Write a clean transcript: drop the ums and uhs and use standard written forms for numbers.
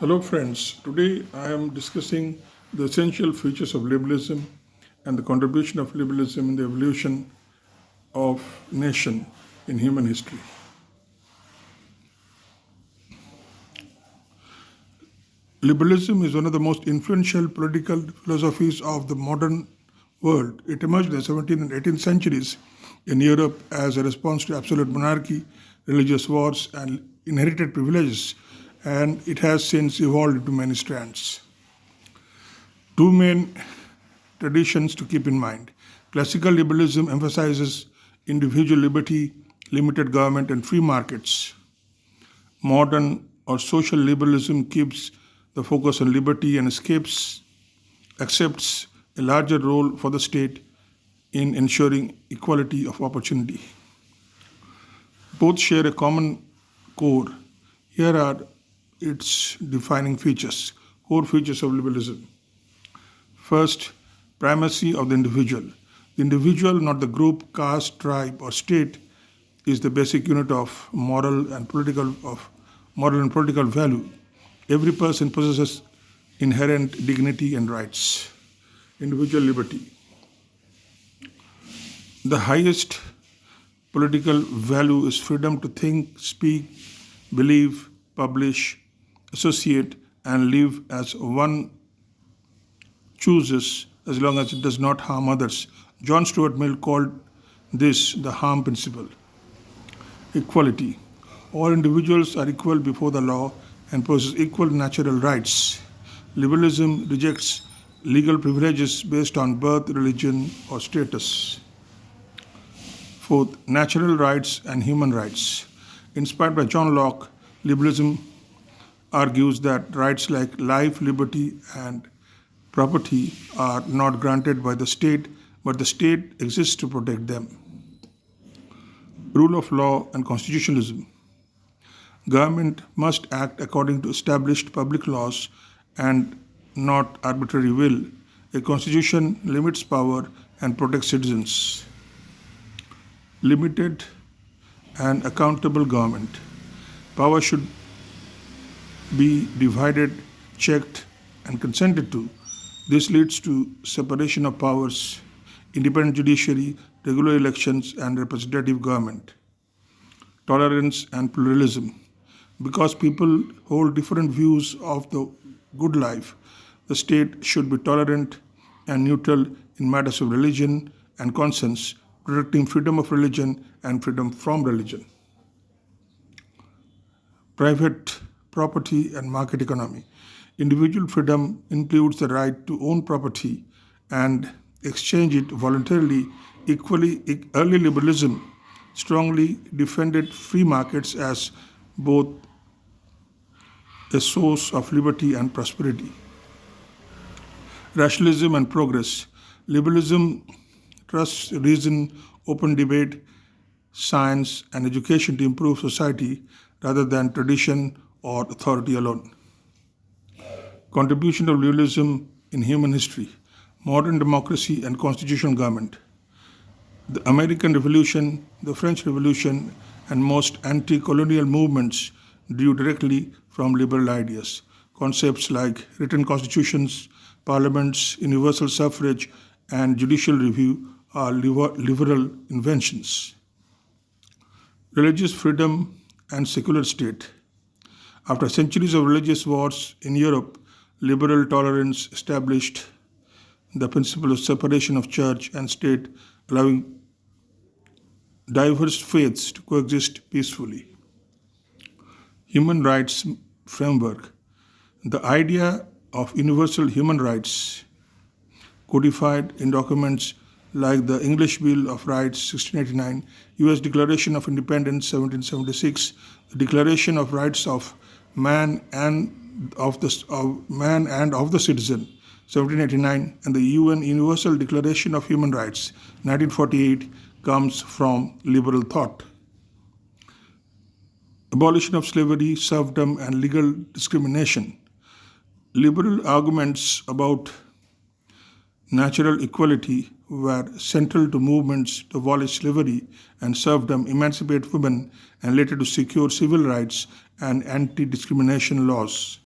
Hello, friends. Today I am discussing the essential features of liberalism and the contribution of liberalism in the evolution of nation in human history. Liberalism is one of the most influential political philosophies of the modern world. It emerged in the 17th and 18th centuries in Europe as a response to absolute monarchy, religious wars, and inherited privileges, and it has since evolved into many strands. Two main traditions to keep in mind. Classical liberalism emphasizes individual liberty, limited government, and free markets. Modern or social liberalism keeps the focus on liberty and accepts a larger role for the state in ensuring equality of opportunity. Both share a common core. Here are its defining features, core features of liberalism. First, primacy of the individual. The individual, not the group, caste, tribe, or state, is the basic unit of moral and political value. Every person possesses inherent dignity and rights. Individual liberty. The highest political value is freedom to think, speak, believe, publish, associate, and live as one chooses as long as it does not harm others. John Stuart Mill called this the harm principle. Equality. All individuals are equal before the law and possess equal natural rights. Liberalism rejects legal privileges based on birth, religion, or status. Fourth, natural rights and human rights. Inspired by John Locke, liberalism argues that rights like life, liberty, and property are not granted by the state, but the state exists to protect them. Rule of law and constitutionalism. Government must act according to established public laws and not arbitrary will. A constitution limits power and protects citizens. Limited and accountable government. Power should be divided, checked, and consented to. This leads to separation of powers, independent judiciary, regular elections, and representative government. Tolerance and pluralism. Because people hold different views of the good life, the state should be tolerant and neutral in matters of religion and conscience, protecting freedom of religion and freedom from religion. Private property and market economy. Individual freedom includes the right to own property and exchange it voluntarily. Early liberalism strongly defended free markets as both a source of liberty and prosperity. Rationalism and progress. Liberalism trusts reason, open debate, science, and education to improve society rather than tradition or authority alone. Contribution of liberalism in human history. Modern democracy and constitutional government. The American Revolution, the French Revolution, and most anti-colonial movements drew directly from liberal ideas. Concepts like written constitutions, parliaments, universal suffrage, and judicial review are liberal inventions. Religious freedom and secular state. After centuries of religious wars in Europe, liberal tolerance established the principle of separation of church and state, allowing diverse faiths to coexist peacefully. Human rights framework. The idea of universal human rights, codified in documents like the English Bill of Rights 1689, U.S. Declaration of Independence 1776, the Declaration of Rights of Man and of the Citizen 1789, and the UN Universal Declaration of Human Rights 1948 comes from liberal thought. Abolition of slavery, serfdom, and legal discrimination. Liberal arguments about natural equality were central to movements to abolish slavery and serfdom, emancipate women, and later to secure civil rights and anti-discrimination laws.